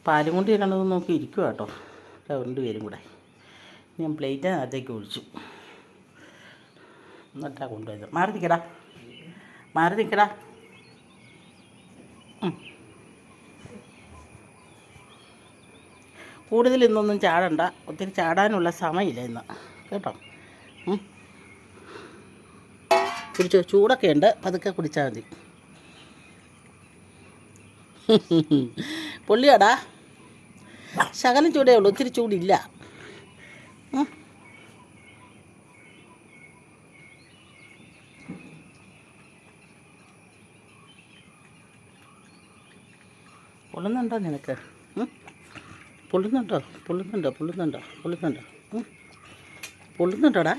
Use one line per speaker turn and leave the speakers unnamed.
പാലും കൊണ്ട് കണ്ടത് നോക്കി ഇരിക്കുക കേട്ടോ. 2 പേരും കൂടെ. ഞാൻ പ്ലേറ്റിനകത്തേക്ക് ഒഴിച്ചു. എന്നിട്ടാ കൊണ്ടുപോയത്. മാറി നിൽക്കടാ. കൂടുതൽ ഇന്നൊന്നും ചാടണ്ട. ഒത്തിരി ചാടാനുള്ള സമയമില്ല ഇന്ന് കേട്ടോ. കുടിച്ചോ, ചൂടൊക്കെ ഉണ്ട്, പതുക്കെ കുടിച്ചാൽ മതി. പൊള്ളിയാടാ, ശകലം ചൂടേ ഉള്ളൂ, ഒത്തിരി ചൂടില്ല. പൊള്ളുന്നുണ്ടോ നിനക്ക്? പൊള്ളുന്നുണ്ടോടാ?